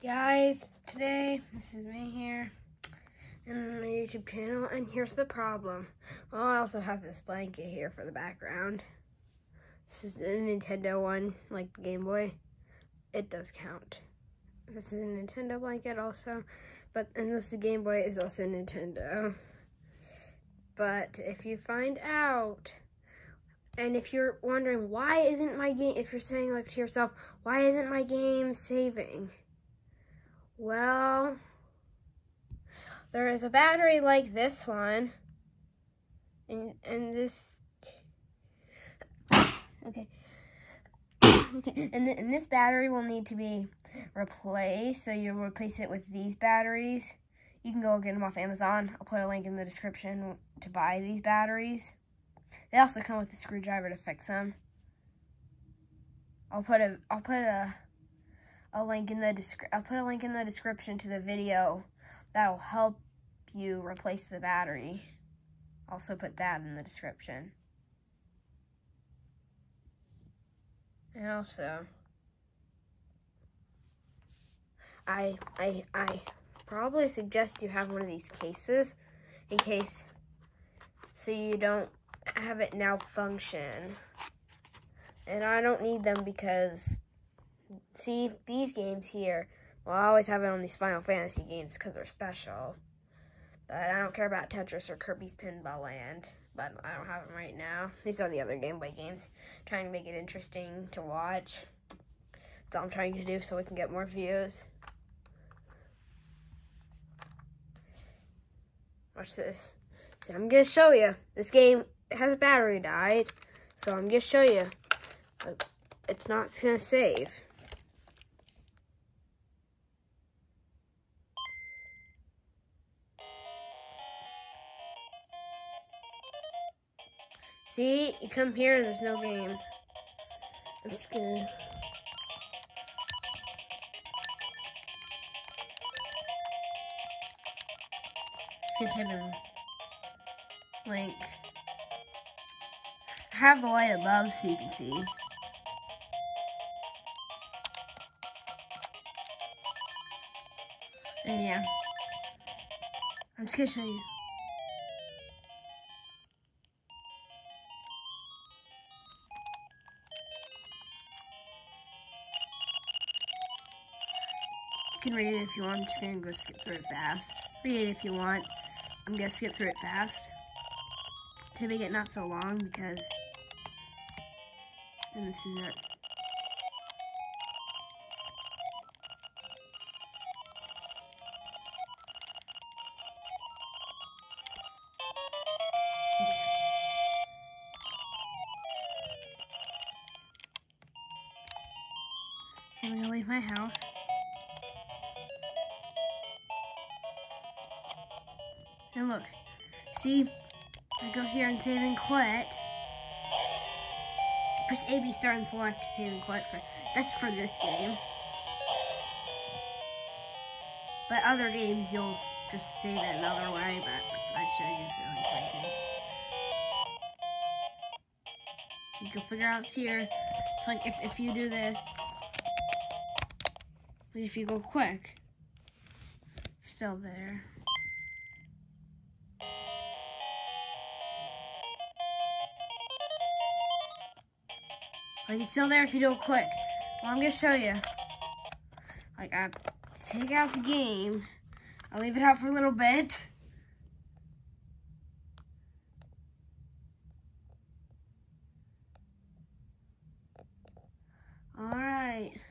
Guys, today this is me here in my YouTube channel, and here's the problem. Well, I also have this blanket here for the background. This is a Nintendo one, like the Game Boy. It does count. This is a Nintendo blanket also, and this Game Boy is also Nintendo. But if you find out, and if you're wondering why isn't my game, if you're saying like to yourself, why isn't my game saving? Well, there is a battery like this one, and this, okay, and this battery will need to be replaced, so you'll replace it with these batteries. You can go get them off Amazon. I'll put a link in the description to buy these batteries. They also come with a screwdriver to fix them. I'll put a link in the description to the video that'll help you replace the battery. Also put that in the description. And also, I probably suggest you have one of these cases in case, so you don't have it malfunction. And I don't need them because, see, these games here, well, I always have it on these Final Fantasy games because they're special. But I don't care about Tetris or Kirby's Pinball Land. But I don't have them right now. These are the other Game Boy games. Trying to make it interesting to watch. That's all I'm trying to do so we can get more views. Watch this. See, I'm going to show you. This game has a battery died. So I'm going to show you. It's not going to save. See, you come here and there's no game. I'm just gonna... type in link. I have the light above so you can see. And yeah, I'm just gonna show you. You can read it if you want. I'm just gonna go skip through it fast. Read it if you want. I'm gonna skip through it fast to make it not so long because then this is it. So I'm gonna leave my house. And look, see, I go here and save and quit. Push A, B, start, and select to save and quit. That's for this game. But other games, you'll just save it another way, but I'd show you if you're like you can figure out here. So like if you do this, if you go quick, it's still there. Like, it's still there if you do it quick. Well, I'm gonna show you. Like, I take out the game. I'll leave it out for a little bit. Alright.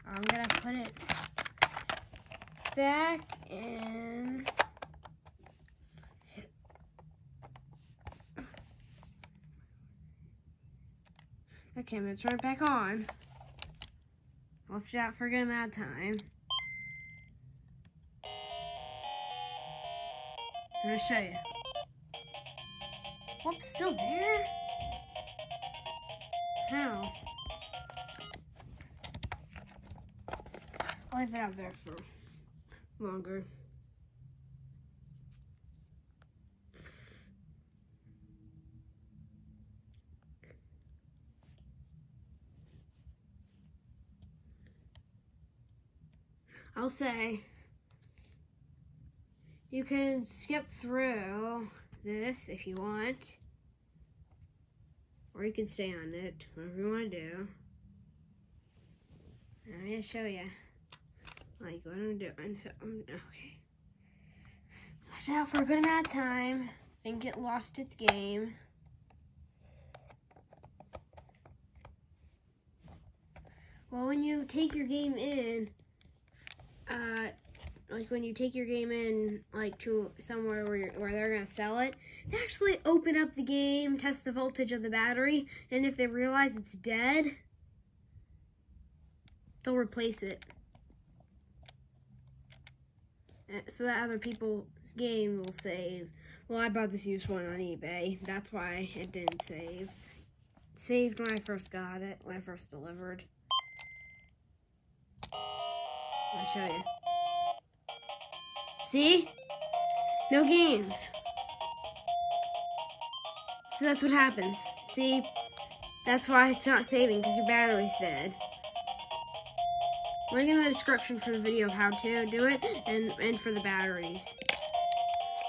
I'm gonna put it back in. Okay, I'm gonna turn it back on. Watch it out for a good amount of time. I'm gonna show you. Whoops, still there? How? I'll leave it out there for longer. I'll say you can skip through this if you want, or you can stay on it, whatever you want to do. I'm going to show you, like, what I'm doing. So, okay. Left out for a good amount of time. Think it lost its game. Well, when you take your game in, like when you take your game in, like to somewhere where they're gonna sell it, they actually open up the game, test the voltage of the battery, and if they realize it's dead, they'll replace it. So that other people's game will save. Well, I bought this used one on eBay. That's why it didn't save. It saved when I first got it, when I first delivered. I'll show you. See? No games. So that's what happens. See? That's why it's not saving, because your battery's dead. Link in the description for the video of how to do it, and for the batteries.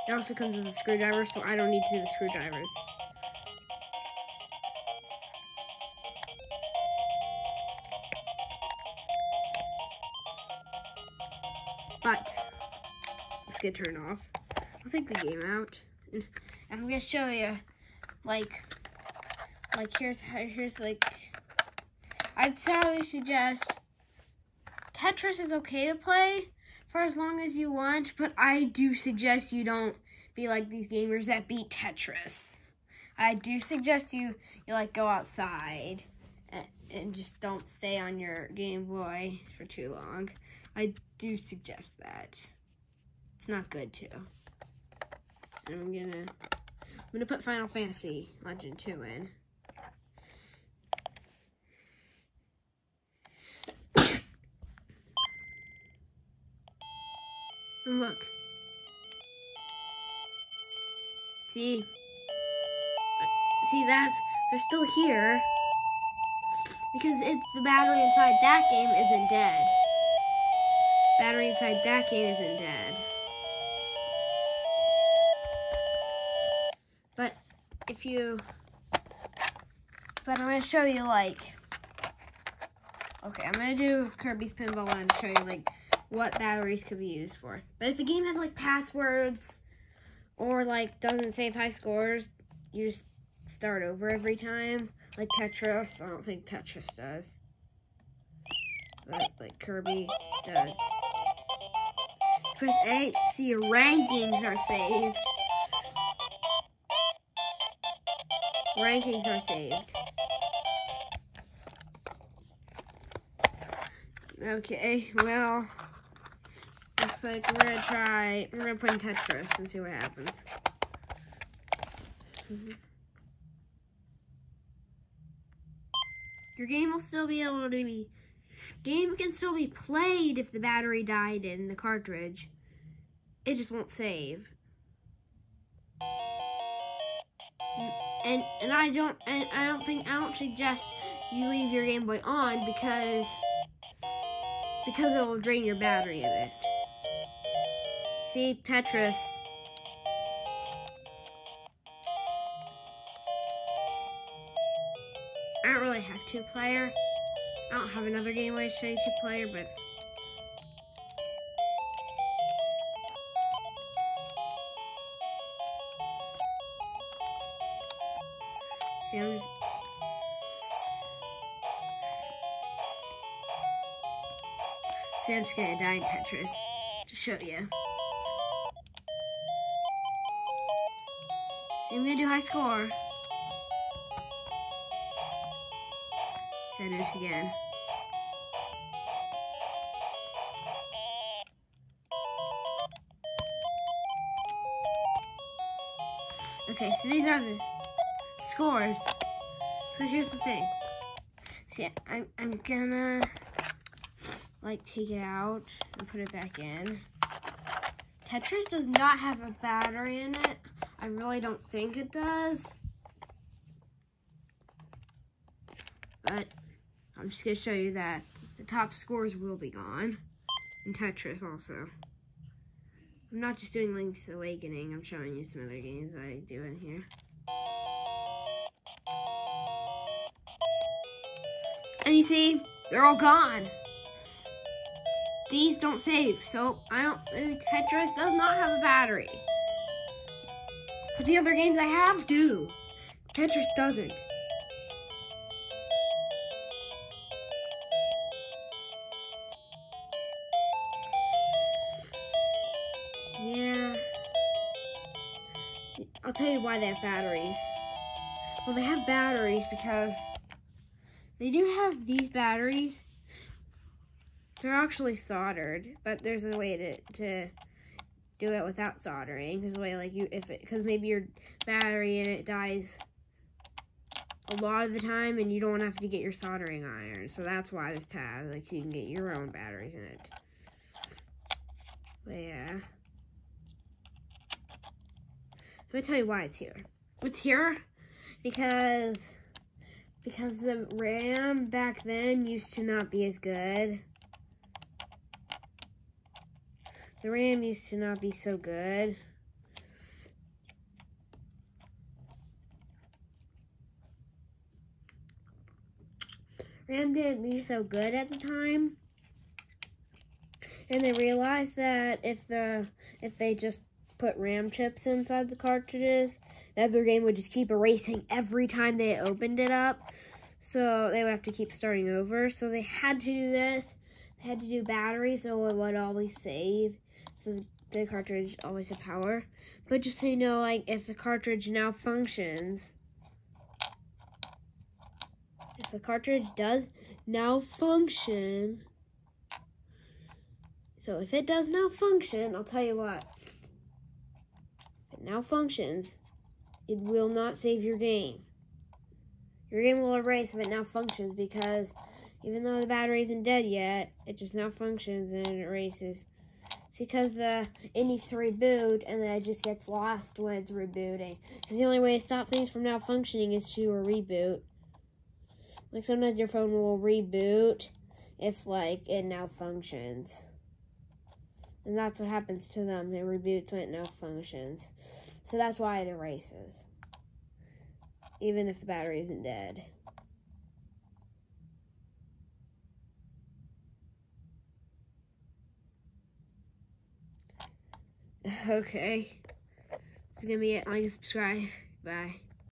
It also comes with a screwdriver, so I don't need to do the screwdrivers. But let's get turned off. I'll take the game out, and I'm gonna show you, like here's like, I'd probably suggest Tetris is okay to play for as long as you want, but I do suggest you don't be like these gamers that beat Tetris. I do suggest you like go outside and just don't stay on your Game Boy for too long. I do suggest that. It's not good to. And I'm gonna put Final Fantasy Legend 2 in. And look. See, they're still here because the battery inside that game isn't dead. Battery inside that game isn't dead. But I'm gonna show you, like, okay, I'm gonna do Kirby's Pinball and show you like what batteries could be used for. But if a game has like passwords or like doesn't save high scores, you just start over every time. Like Tetris, I don't think Tetris does, but like Kirby does. Press A, see your rankings are saved. Rankings are saved. Okay, well, looks like we're gonna put in Tetris and see what happens. Your game will still be able to be, game can still be played if the battery died in the cartridge. It just won't save. And I don't suggest you leave your Game Boy on because it will drain your battery a bit. See, Tetris. I don't really have two-player. I don't have another Game Boy to show you two-player, but see, I'm just gonna die in Tetris to show you. See, I'm gonna do high score. Gotta do this again. Okay, so these are the scores. So here's the thing. See, I'm gonna like take it out and put it back in. Tetris does not have a battery in it. I really don't think it does. But I'm just gonna show you that the top scores will be gone. And Tetris also. I'm not just doing Link's Awakening, I'm showing you some other games I do in here. And you see, they're all gone. These don't save, so Tetris does not have a battery. But the other games I have do. Tetris doesn't. Yeah. I'll tell you why they have batteries. Well, they have batteries because they do have these batteries. They're actually soldered, but there's a way to do it without soldering. There's a way because maybe your battery in it dies a lot of the time and you don't have to get your soldering iron. So that's why this tab, so you can get your own batteries in it. But yeah. Let me tell you why it's here. It's here because the RAM back then used to not be as good. The RAM used to not be so good. RAM didn't be so good at the time. And they realized that if they just put RAM chips inside the cartridges, that their game would just keep erasing every time they opened it up. So they would have to keep starting over. So they had to do this. They had to do batteries so it would always save. So the cartridge always had power. But just so you know, if the cartridge now functions, if the cartridge does now function, so if it does now function, I'll tell you what. If it now functions, it will not save your game. Your game will erase if it now functions because even though the battery isn't dead yet, it just now functions and it erases. It's because it needs to reboot and then it just gets lost when it's rebooting. Because the only way to stop things from now functioning is to reboot. Sometimes your phone will reboot if it now functions. And that's what happens to them. It reboots when it now functions. So that's why it erases. Even if the battery isn't dead. Okay. This is going to be it. Like and subscribe. Bye.